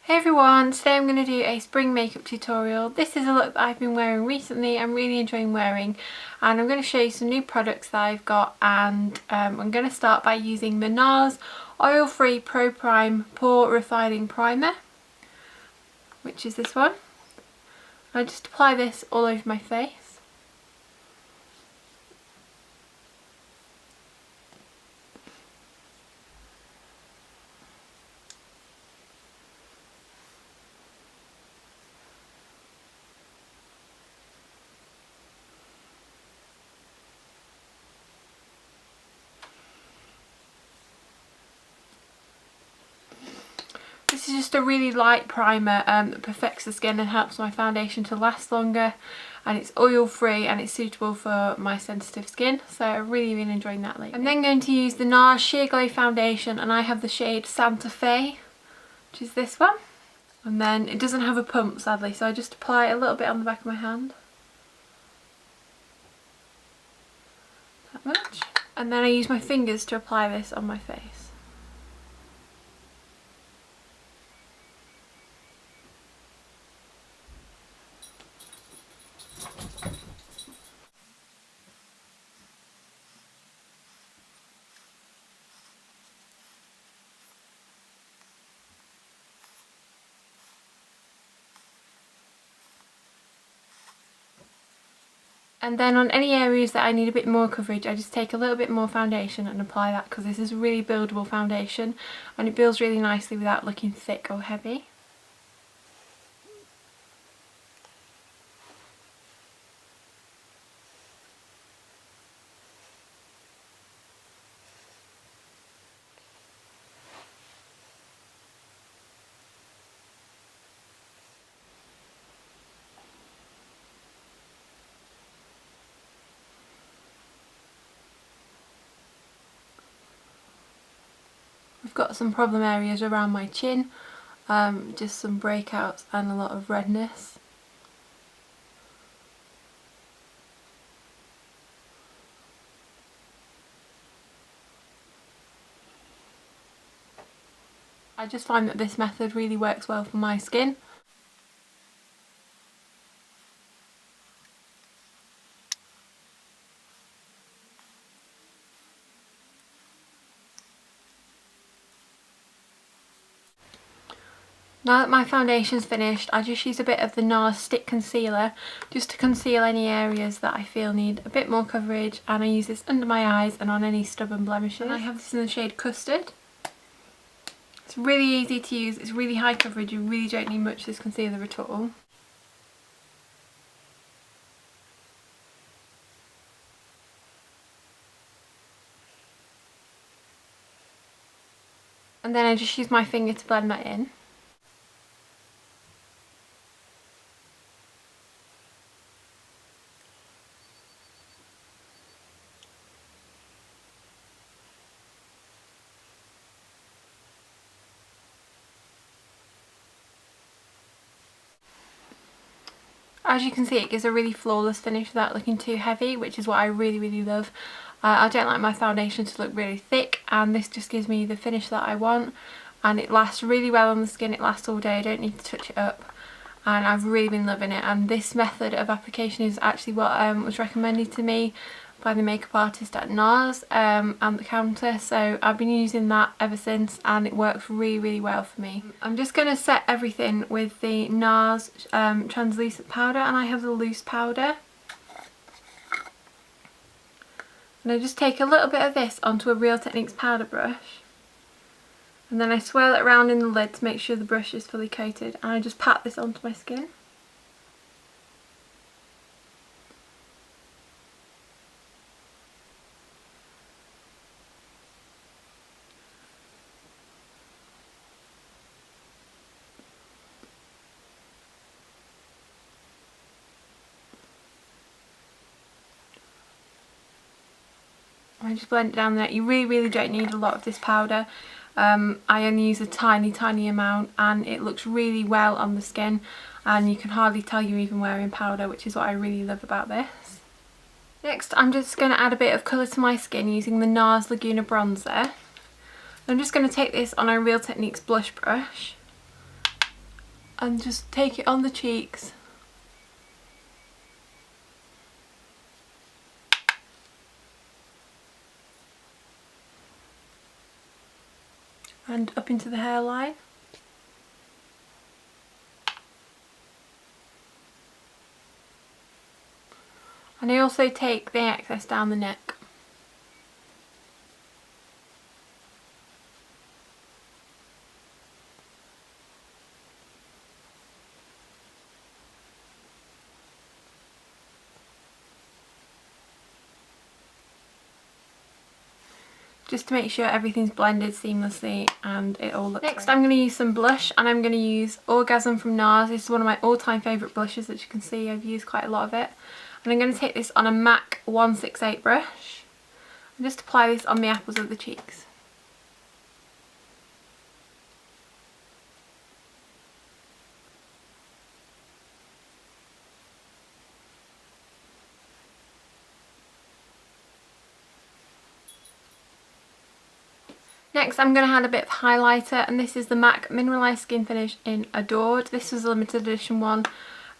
Hey everyone, today I'm going to do a spring makeup tutorial. This is a look that I've been wearing recently. I'm really enjoying wearing, and I'm going to show you some new products that I've got, and I'm going to start by using the NARS Oil Free Pro Prime Pore Refining Primer, which is this one. I just apply this all over my face. This is just a really light primer that perfects the skin and helps my foundation to last longer, and it's oil free and it's suitable for my sensitive skin, so I've really been enjoying that lately. I'm then going to use the NARS Sheer Glow foundation, and I have the shade Santa Fe, which is this one, and then it doesn't have a pump sadly, so I just apply a little bit on the back of my hand, that much, and then I use my fingers to apply this on my face. And then on any areas that I need a bit more coverage, I just take a little bit more foundation and apply that, because this is a really buildable foundation and it builds really nicely without looking thick or heavy. I've got some problem areas around my chin, just some breakouts and a lot of redness. I just find that this method really works well for my skin. Now that my foundation's finished, I just use a bit of the NARS Stick Concealer just to conceal any areas that I feel need a bit more coverage, and I use this under my eyes and on any stubborn blemishes. And I have this in the shade Custard. It's really easy to use, it's really high coverage, you really don't need much of this concealer at all. And then I just use my finger to blend that in. As you can see, it gives a really flawless finish without looking too heavy, which is what I really love. I don't like my foundation to look really thick, and this just gives me the finish that I want, and it lasts really well on the skin. It lasts all day, I don't need to touch it up, and I've really been loving it. And this method of application is actually what was recommended to me by the makeup artist at NARS and the counter, so I've been using that ever since, and it works really well for me. I'm just going to set everything with the NARS translucent powder, and I have the loose powder, and I just take a little bit of this onto a Real Techniques powder brush, and then I swirl it around in the lid to make sure the brush is fully coated, and I just pat this onto my skin. I just blend it down there. You really don't need a lot of this powder. I only use a tiny amount, and it looks really well on the skin, and you can hardly tell you're even wearing powder, which is what I really love about this. Next, I'm just going to add a bit of colour to my skin using the NARS Laguna Bronzer. I'm just going to take this on a Real Techniques blush brush and just take it on the cheeks. And up into the hairline. And I also take the excess down the neck. Just to make sure everything's blended seamlessly and it all looks Next great. I'm going to use some blush, and I'm going to use Orgasm from NARS. This is one of my all-time favourite blushes, as you can see. I've used quite a lot of it. And I'm going to take this on a MAC 168 brush and just apply this on the apples of the cheeks. Next I'm going to add a bit of highlighter, and this is the MAC Mineralized Skin Finish in Adored. This was a limited edition one,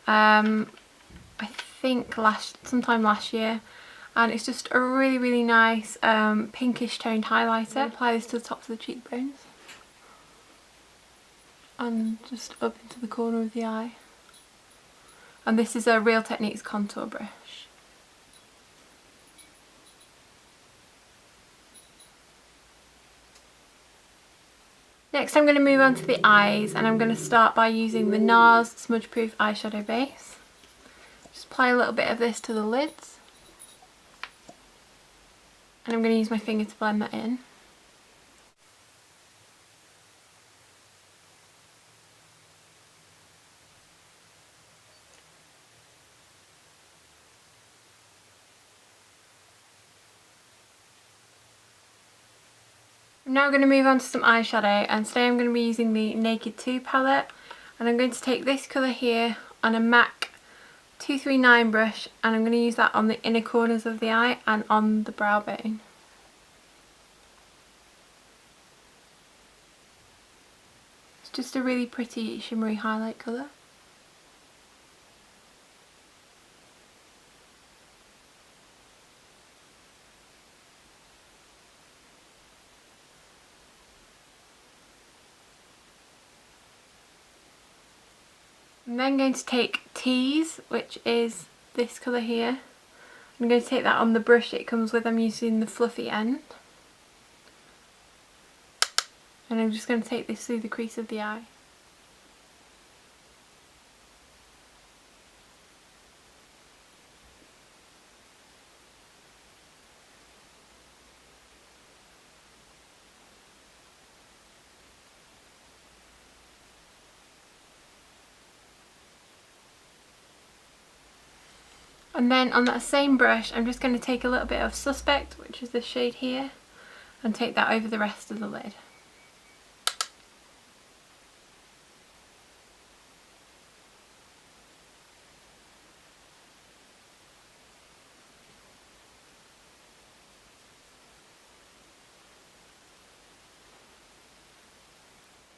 I think sometime last year, and it's just a really nice pinkish toned highlighter. Apply this to the tops of the cheekbones and just up into the corner of the eye. And this is a Real Techniques contour brush. Next I'm going to move on to the eyes, and I'm going to start by using the NARS Smudge Proof Eyeshadow Base. Just apply a little bit of this to the lids. And I'm going to use my finger to blend that in. I'm now going to move on to some eyeshadow, and today I'm going to be using the Naked 2 palette, and I'm going to take this colour here on a MAC 239 brush, and I'm going to use that on the inner corners of the eye and on the brow bone. It's just a really pretty shimmery highlight colour. I'm then going to take Tease, which is this colour here. I'm going to take that on the brush it comes with. I'm using the fluffy end. And I'm just going to take this through the crease of the eye. And then on that same brush, I'm just going to take a little bit of Suspect, which is this shade here, and take that over the rest of the lid.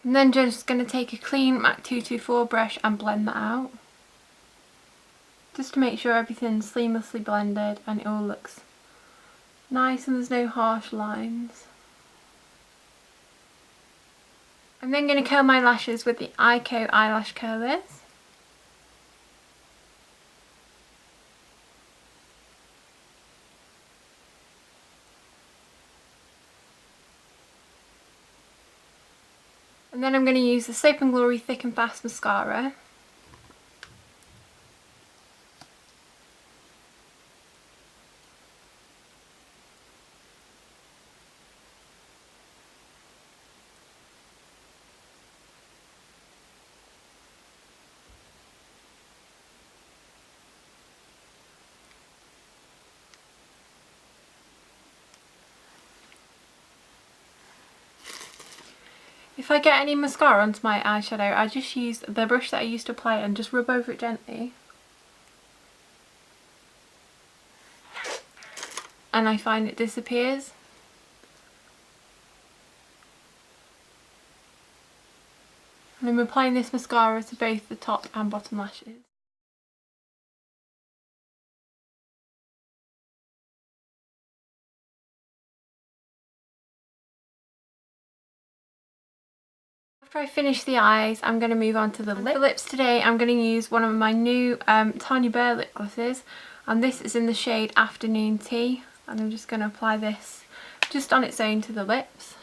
And then just going to take a clean MAC 224 brush and blend that out. Just to make sure everything's seamlessly blended and it all looks nice and there's no harsh lines. I'm then going to curl my lashes with the Ico eyelash curlers. And then I'm going to use the Soap & Glory Thick and Fast mascara. If I get any mascara onto my eyeshadow, I just use the brush that I used to apply it and just rub over it gently. And I find it disappears. And I'm applying this mascara to both the top and bottom lashes. After I finish the eyes, I'm going to move on to the lips. For lips today, I'm going to use one of my new Tiny Bear lip glosses, and this is in the shade Afternoon Tea, and I'm just going to apply this just on its own to the lips.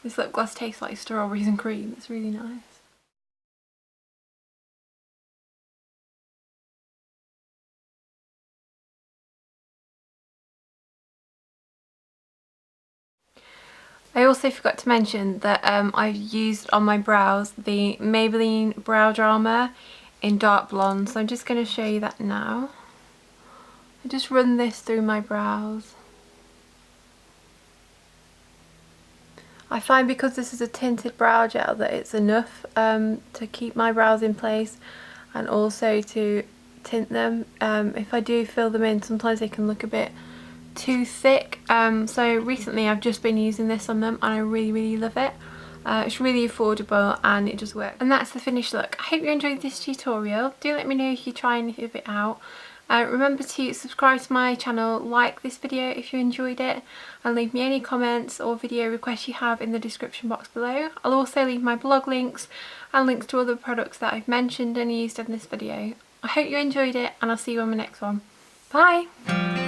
This lip gloss tastes like strawberries and cream, it's really nice. I also forgot to mention that I've used on my brows the Maybelline Brow Drama in dark blonde, so I'm just going to show you that now. I just run this through my brows. I find because this is a tinted brow gel that it's enough to keep my brows in place and also to tint them. If I do fill them in, sometimes they can look a bit too thick. So recently I've just been using this on them and I really love it. It's really affordable and it just works. And that's the finished look. I hope you enjoyed this tutorial. Do let me know if you try and if it out. Remember to subscribe to my channel, like this video if you enjoyed it, and leave me any comments or video requests you have in the description box below. I'll also leave my blog links and links to other products that I've mentioned and used in this video. I hope you enjoyed it and I'll see you on my next one. Bye!